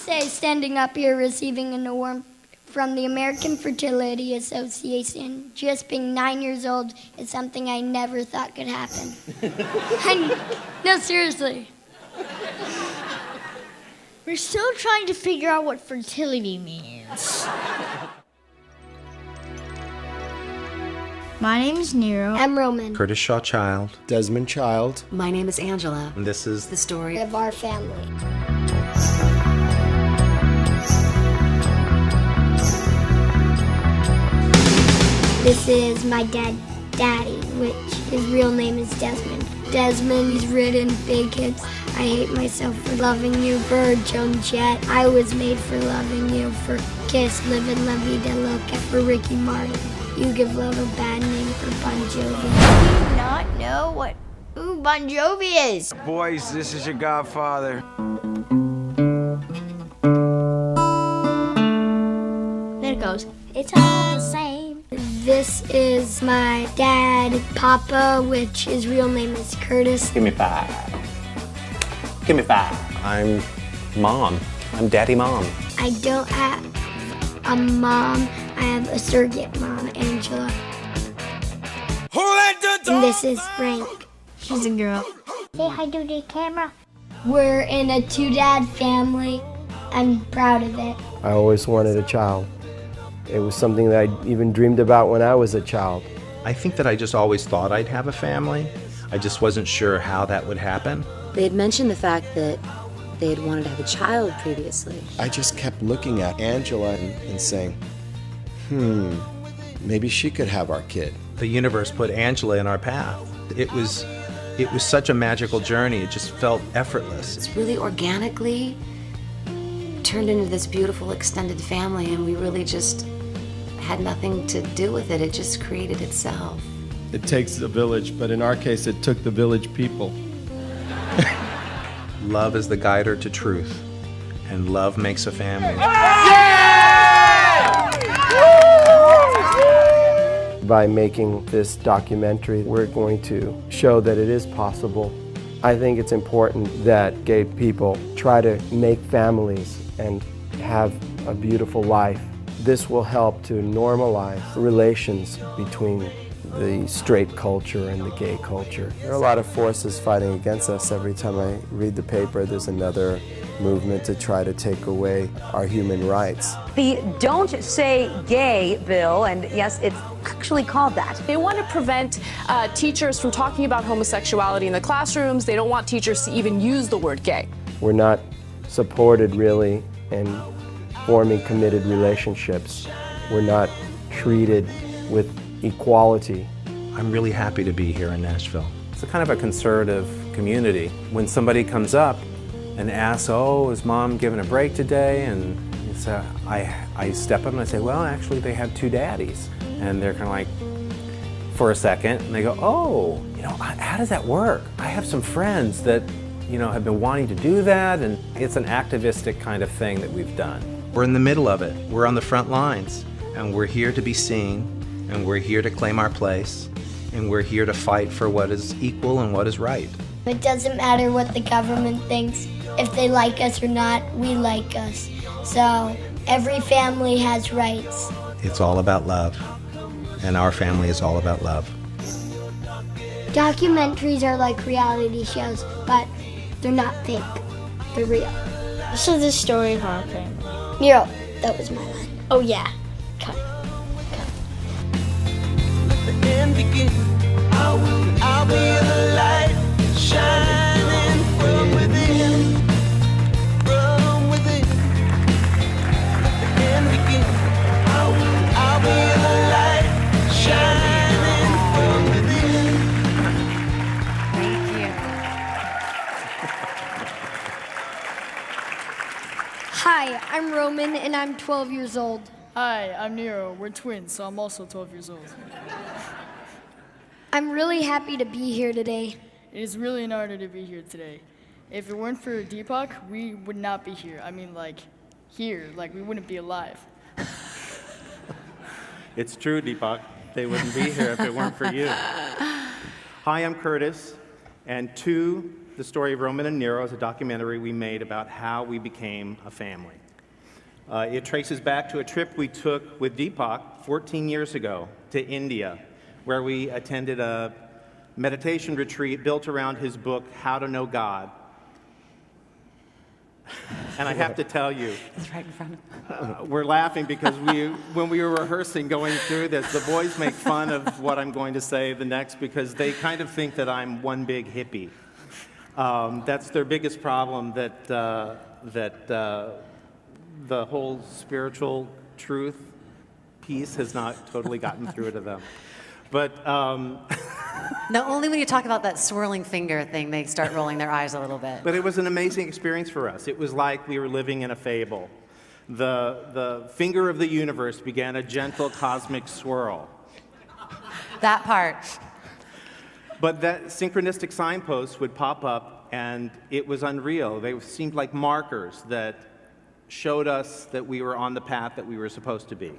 say standing up here receiving an award from the American Fertility Association, just being 9 years old, is something I never thought could happen. No, seriously. We're still trying to figure out what fertility means. My name is Nero. I'm Roman. Curtis Shaw Child. Desmond Child. My name is Angela. And this is The story Of our family. This is my daddy, which his real name is Desmond. Desmond, he's written big hits. I Hate Myself for Loving You, for Joan Jett. I Was Made for Loving You, for Kiss, Livin' La Vida Loca, for Ricky Martin. You Give Love a Bad Name, for Bon Jovi. Do you not know who Bon Jovi is? Boys, this is your godfather. Then it goes, it's all the same. This is my dad, Papa, which his real name is Curtis. Give me 5. Give me 5. I'm Mom. I'm Daddy Mom. I don't have a mom. I have a surrogate mom, Angela. And this is Frank. She's a girl. Say hi to the camera. We're in a 2-dad family. I'm proud of it. I always wanted a child. It was something that I even dreamed about when I was a child. I think that I just always thought I'd have a family. I just wasn't sure how that would happen. They had mentioned the fact that they had wanted to have a child previously. I just kept looking at Angela and saying, maybe she could have our kid. The universe put Angela in our path. It was such a magical journey. It just felt effortless. It's really organically turned into this beautiful extended family, and we really just had nothing to do with it. It just created itself. It takes a village, but in our case, it took the village people. Love is the guider to truth, and love makes a family. By making this documentary, we're going to show that it is possible. I think it's important that gay people try to make families and have a beautiful life. This will help to normalize relations between the straight culture and the gay culture. There are a lot of forces fighting against us. Every time I read the paper, there's another movement to try to take away our human rights. The Don't Say Gay bill, and yes, it's actually called that. They want to prevent teachers from talking about homosexuality in the classrooms. They don't want teachers to even use the word gay. We're not supported really in forming committed relationships. We're not treated with equality. I'm really happy to be here in Nashville. It's a kind of a conservative community. When somebody comes up and asks, oh, is Mom given a break today? And so I step up and I say, well, actually they have 2 daddies. And they're kind of like, for a second, and they go, oh, how does that work? I have some friends that, have been wanting to do that, and it's an activistic kind of thing that we've done. We're in the middle of it. We're on the front lines, and we're here to be seen, and we're here to claim our place, and we're here to fight for what is equal and what is right. It doesn't matter what the government thinks. If they like us or not, we like us. So every family has rights. It's all about love, and our family is all about love. Documentaries are like reality shows, but they're not fake. They're real. This is the story of our family. Nero, that was my line. Oh yeah. Cut. Let the end begin. I'll be the light shining from within. From within. Let the end begin. I'll be the light shining from within. Thank you. Hi, I'm Roman, and I'm 12 years old. Hi, I'm Nero. We're twins, so I'm also 12 years old. I'm really happy to be here today. It is really an honor to be here today. If it weren't for Deepak, we would not be here. I mean, here, we wouldn't be alive. It's true, Deepak. They wouldn't be here if it weren't for you. Hi, I'm Curtis. And 2, the story of Roman and Nero is a documentary we made about how we became a family. It traces back to a trip we took with Deepak 14 years ago to India, where we attended a meditation retreat built around his book, How to Know God. And I have to tell you, It's right in front of we're laughing because when we were rehearsing going through this, the boys make fun of what I'm going to say the next because they kind of think that I'm one big hippie. That's their biggest problem, that the whole spiritual truth piece has not totally gotten through to them. But No, only when you talk about that swirling finger thing, they start rolling their eyes a little bit. But it was an amazing experience for us. It was like we were living in a fable. The finger of the universe began a gentle cosmic swirl. That part. But that synchronistic signposts would pop up, and it was unreal. They seemed like markers that showed us that we were on the path that we were supposed to be.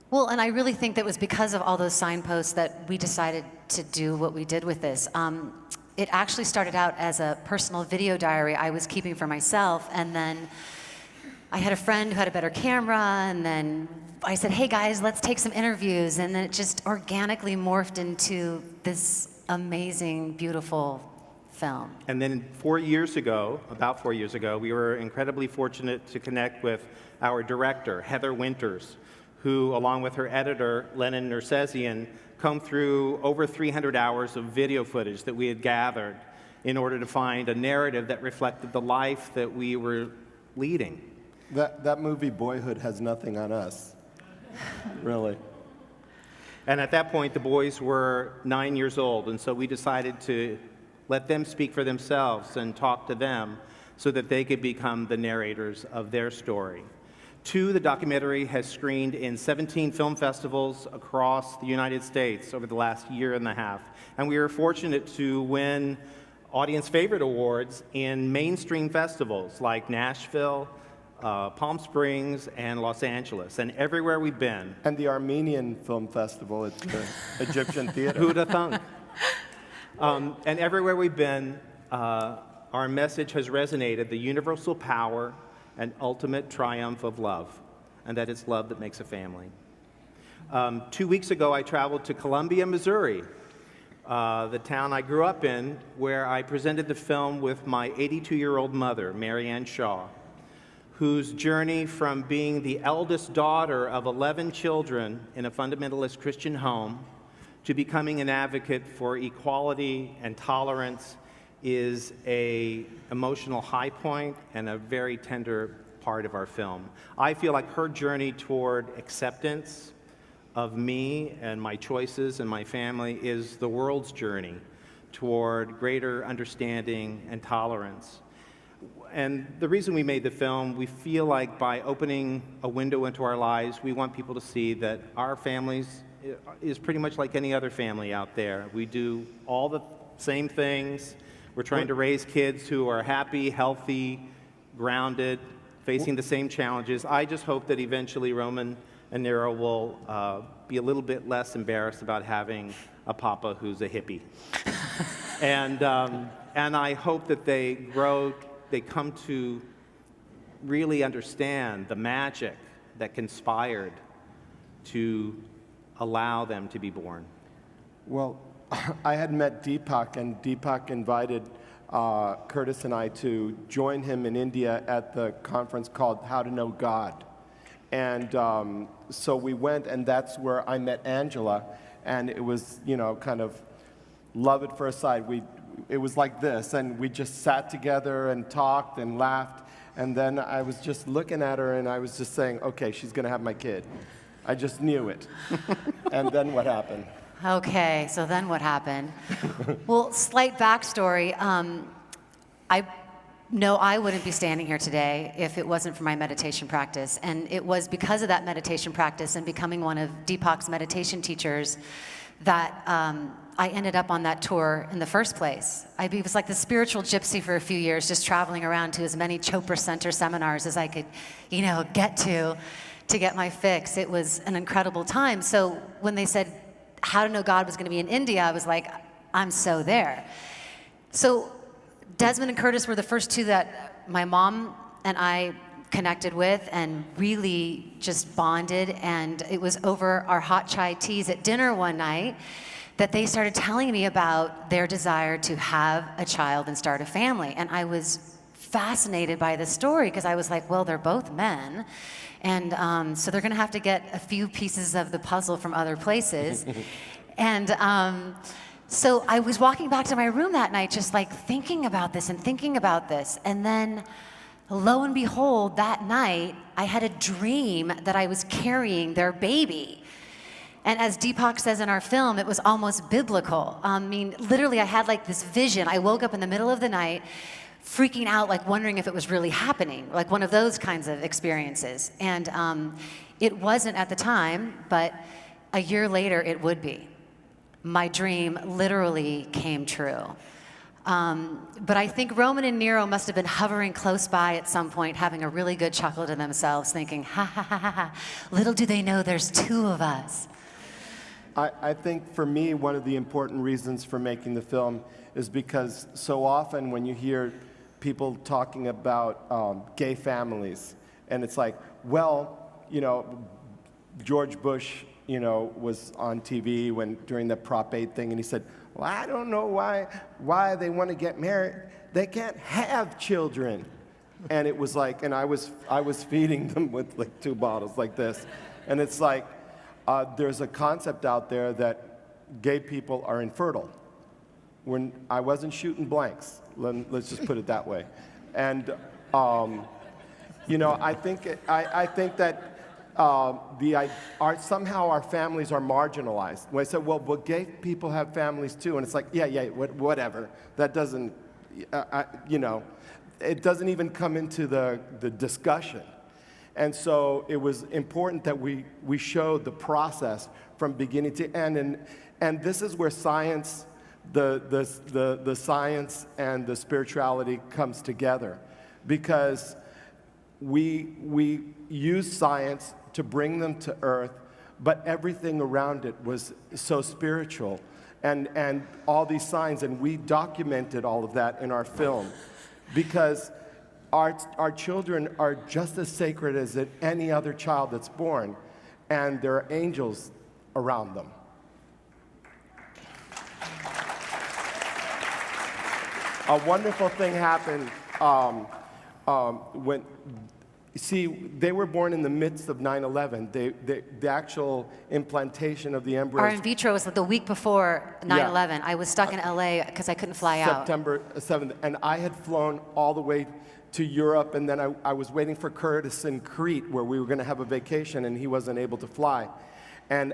Well, and I really think that was because of all those signposts that we decided to do what we did with this. It actually started out as a personal video diary I was keeping for myself, and then I had a friend who had a better camera, and then I said, hey guys, let's take some interviews, and then it just organically morphed into this amazing, beautiful film. And then 4 years ago, about 4 years ago, we were incredibly fortunate to connect with our director, Heather Winters, who, along with her editor, Lennon Nersesian, combed through over 300 hours of video footage that we had gathered in order to find a narrative that reflected the life that we were leading. That movie, Boyhood, has nothing on us, really. And at that point, the boys were 9 years old, and so we decided to let them speak for themselves and talk to them so that they could become the narrators of their story. 2, the documentary has screened in 17 film festivals across the United States over the last year and a half. And we were fortunate to win Audience Favorite Awards in mainstream festivals like Nashville, Palm Springs, and Los Angeles, and everywhere we've been. And the Armenian Film Festival at the Egyptian Theater. Who'd have thunk? And everywhere we've been, our message has resonated, the universal power and ultimate triumph of love, and that it's love that makes a family. 2 weeks ago, I traveled to Columbia, Missouri, the town I grew up in, where I presented the film with my 82-year-old mother, Mary Ann Shaw, whose journey from being the eldest daughter of 11 children in a fundamentalist Christian home to becoming an advocate for equality and tolerance is an emotional high point and a very tender part of our film. I feel like her journey toward acceptance of me and my choices and my family is the world's journey toward greater understanding and tolerance. And the reason we made the film, we feel like by opening a window into our lives, we want people to see that our families is pretty much like any other family out there. We do all the same things. We're trying to raise kids who are happy, healthy, grounded, facing the same challenges. I just hope that eventually Roman and Nero will be a little bit less embarrassed about having a papa who's a hippie. And I hope that they come to really understand the magic that conspired to allow them to be born. Well, I had met Deepak, and Deepak invited Curtis and I to join him in India at the conference called How to Know God. And so we went, and that's where I met Angela, and it was, kind of love at first sight. It was like this, and we just sat together and talked and laughed, and then I was just looking at her, and I was just saying, okay, she's going to have my kid. I just knew it. And then what happened? Okay, so then what happened? Well, slight backstory. I know I wouldn't be standing here today if it wasn't for my meditation practice. And it was because of that meditation practice and becoming one of Deepak's meditation teachers that I ended up on that tour in the first place. I was like the spiritual gypsy for a few years, just traveling around to as many CHOPRA Center seminars as I could, get to get my fix. It was an incredible time. So when they said How to Know God was going to be in India, I was like, I'm so there. So Desmond and Curtis were the first two that my mom and I connected with and really just bonded, and it was over our hot chai teas at dinner one night that they started telling me about their desire to have a child and start a family. And I was fascinated by the story because I was like, well, they're both men, and so they're gonna have to get a few pieces of the puzzle from other places. And so I was walking back to my room that night just like thinking about this, and then lo and behold, that night I had a dream that I was carrying their baby. And as Deepak says in our film, it was almost biblical. I mean, literally I had like this vision. I woke up in the middle of the night freaking out, like wondering if it was really happening, like one of those kinds of experiences. And it wasn't at the time, but a year later it would be. My dream literally came true. But I think Roman and Nero must have been hovering close by at some point, having a really good chuckle to themselves, thinking, ha ha ha ha ha, little do they know there's two of us. I think for me, one of the important reasons for making the film is because so often when you hear people talking about gay families, and it's like, well, you know, George Bush, you know, was on TV during the Prop 8 thing, and he said, well, I don't know why they want to get married. They can't have children. And it was like, and I was feeding them with like 2 bottles like this. And it's like, there's a concept out there that gay people are infertile. When I wasn't shooting blanks, let's just put it that way. And, you know, I think that somehow our families are marginalized. When I said, well, gay people have families too, and it's like, yeah, whatever. That doesn't, you know, it doesn't even come into the discussion. And so it was important that we showed the process from beginning to end, and this is where science, the science and the spirituality comes together, because we use science to bring them to earth, but everything around it was so spiritual, and all these signs, and we documented all of that in our film, because our children are just as sacred as any other child that's born, and there are angels around them. A wonderful thing happened when, see, they were born in the midst of 9/11. The actual implantation of the embryos. Our in vitro was the week before 9/11. Yeah. I was stuck in LA because I couldn't fly out. September 7th, and I had flown all the way to Europe, and then I was waiting for Curtis in Crete, where we were going to have a vacation, and he wasn't able to fly. And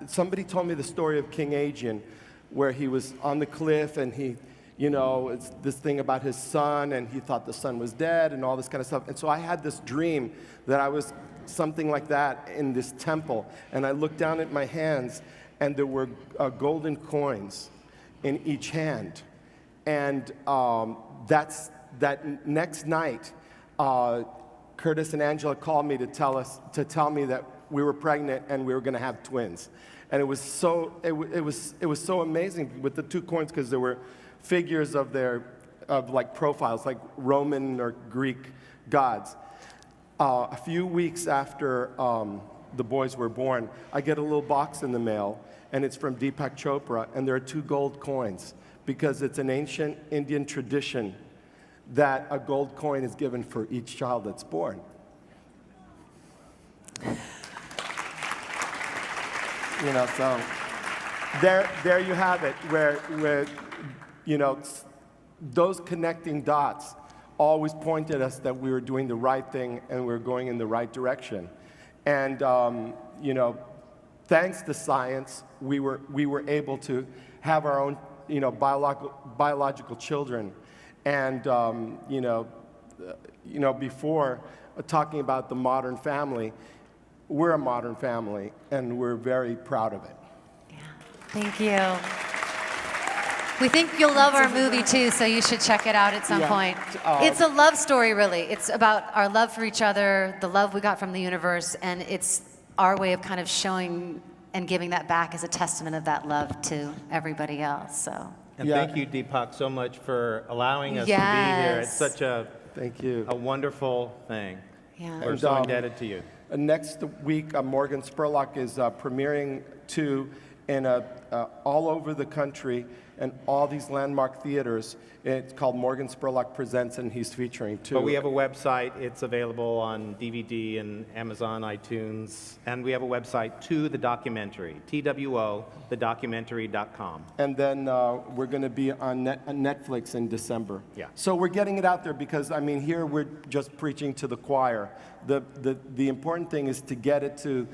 somebody told me the story of King Aegeon, where he was on the cliff, and he, you know, it's this thing about his son, and he thought the son was dead, and all this kind of stuff. And so I had this dream that I was something like that in this temple, and I looked down at my hands, and there were golden coins in each hand. And that next night, Curtis and Angela called me to tell me that we were pregnant and we were going to have twins. And it was so amazing with the 2 coins, because there were figures of like profiles, like Roman or Greek gods. A few weeks after the boys were born, I get a little box in the mail, and it's from Deepak Chopra, and there are 2 gold coins, because it's an ancient Indian tradition that a gold coin is given for each child that's born. You know, so there you have it, where you know, those connecting dots always pointed us that we were doing the right thing and we were going in the right direction. And you know, thanks to science, we were able to have our own, you know, biological children. And you know, before talking about the modern family, we're a modern family, and we're very proud of it. Yeah. Thank you. We think you'll love our movie too, so you should check it out at some point. It's a love story, really. It's about our love for each other, the love we got from the universe, and it's our way of kind of showing and giving that back as a testament of that love to everybody else. So. And thank you, Deepak, so much for allowing us Yes. to be here. It's such Thank you. a wonderful thing. Yeah. We're And, so indebted to you. Next week, Morgan Spurlock is premiering two in all over the country and all these landmark theaters. It's called Morgan Spurlock Presents, and he's featuring two. But we have a website. It's available on DVD and Amazon, iTunes. And we have a website to the documentary, TWO, thedocumentary.com. And then we're going to be on Netflix in December. Yeah. So we're getting it out there because, I mean, here we're just preaching to the choir. The important thing is to get it to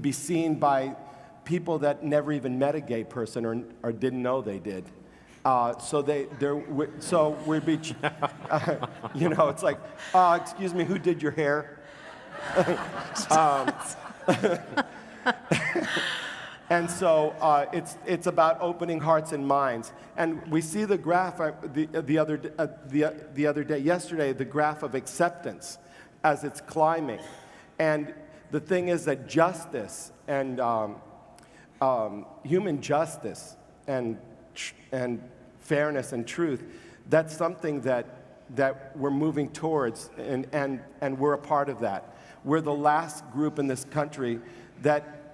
be seen by people that never even met a gay person or didn't know they did. So we're you know, it's like, excuse me, who did your hair? And so it's about opening hearts and minds. And we see the graph the other day, yesterday, the graph of acceptance as it's climbing. And the thing is that justice and human justice and fairness and truth, that's something that we're moving towards, and we're a part of that. We're the last group in this country that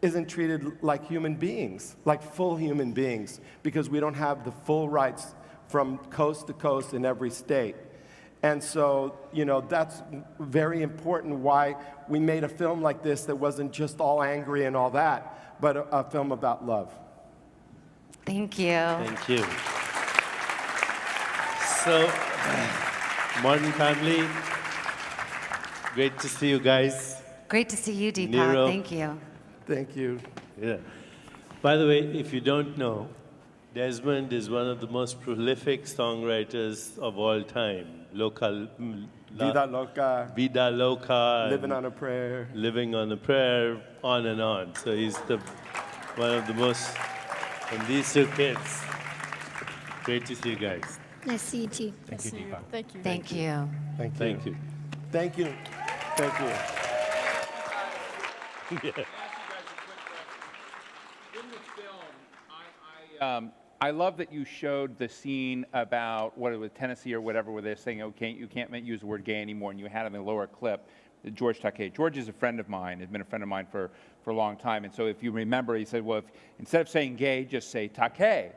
isn't treated like human beings, like full human beings, because we don't have the full rights from coast to coast in every state. And so, you know, that's very important why we made a film like this that wasn't just all angry and all that, but a film about love. Thank you. Thank you. So, Modern Family, great to see you guys. Great to see you, Deepak. Nero. Thank you. Thank you. Yeah. By the way, if you don't know, Desmond is one of the most prolific songwriters of all time. Vida Loca. Vida Loca. Living on a Prayer. Living on a Prayer, on and on. So he's one of the most, and these two kids. Great to see you guys. Nice to see you too. Thank you, Deepak. Thank you. Thank you. Thank you. Thank you. Thank you. Thank you. Yeah. I love that you showed the scene about what it was, Tennessee or whatever, where they're saying, "Okay, you can't use the word gay anymore," and you had in the lower clip George Takei. George is a friend of mine, has been a friend of mine for a long time, and so if you remember, he said, well, instead of saying gay, just say Takei.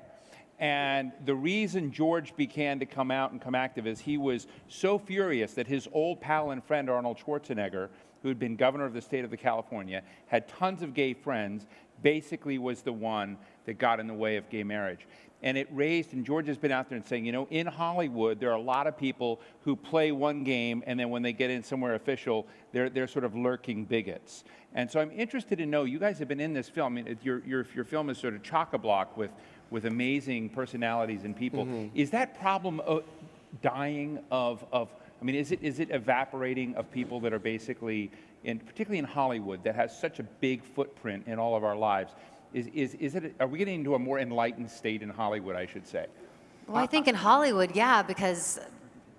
And the reason George began to come out and come active is he was so furious that his old pal and friend Arnold Schwarzenegger, who had been governor of the state of California, had tons of gay friends, basically was the one that got in the way of gay marriage. And it raised, and George has been out there and saying, you know, in Hollywood, there are a lot of people who play one game, and then when they get in somewhere official, they're sort of lurking bigots. And so I'm interested to know, you guys have been in this film, I mean, your film is sort of chock-a-block with amazing personalities and people. Mm-hmm. Is that problem dying of, I mean, is it evaporating of people that are basically, particularly in Hollywood, that has such a big footprint in all of our lives? Are we getting into a more enlightened state in Hollywood, I should say? Well, I think in Hollywood, yeah, because,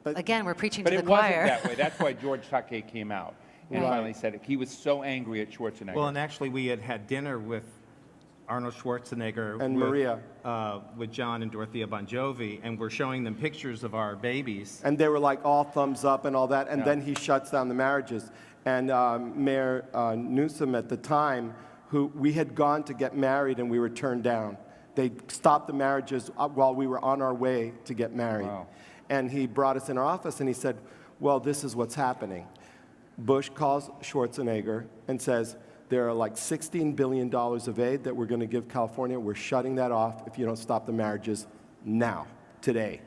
again, we're preaching to the choir. But it wasn't that way. That's why George Takei came out and finally said it. He was so angry at Schwarzenegger. Well, and actually, we had dinner with Arnold Schwarzenegger and Maria, with John and Dorothea Bon Jovi, and we're showing them pictures of our babies. And they were like all thumbs up and all that, and then he shuts down the marriages. And Mayor Newsom at the time, who we had gone to get married and we were turned down. They stopped the marriages while we were on our way to get married. Wow. And he brought us in our office and he said, well, this is what's happening. Bush calls Schwarzenegger and says, there are like $16 billion of aid that we're going to give California. We're shutting that off if you don't stop the marriages now, today.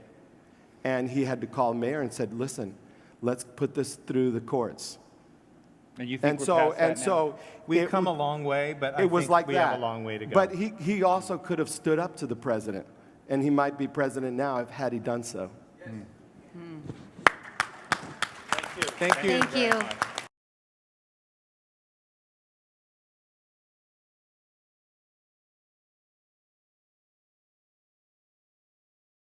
And he had to call mayor and said, listen, let's put this through the courts. And you think we're past that now? We've come a long way, but I think we have a long way to go. But he also could have stood up to the president, and he might be president now had he done so. Thank you. Thank you.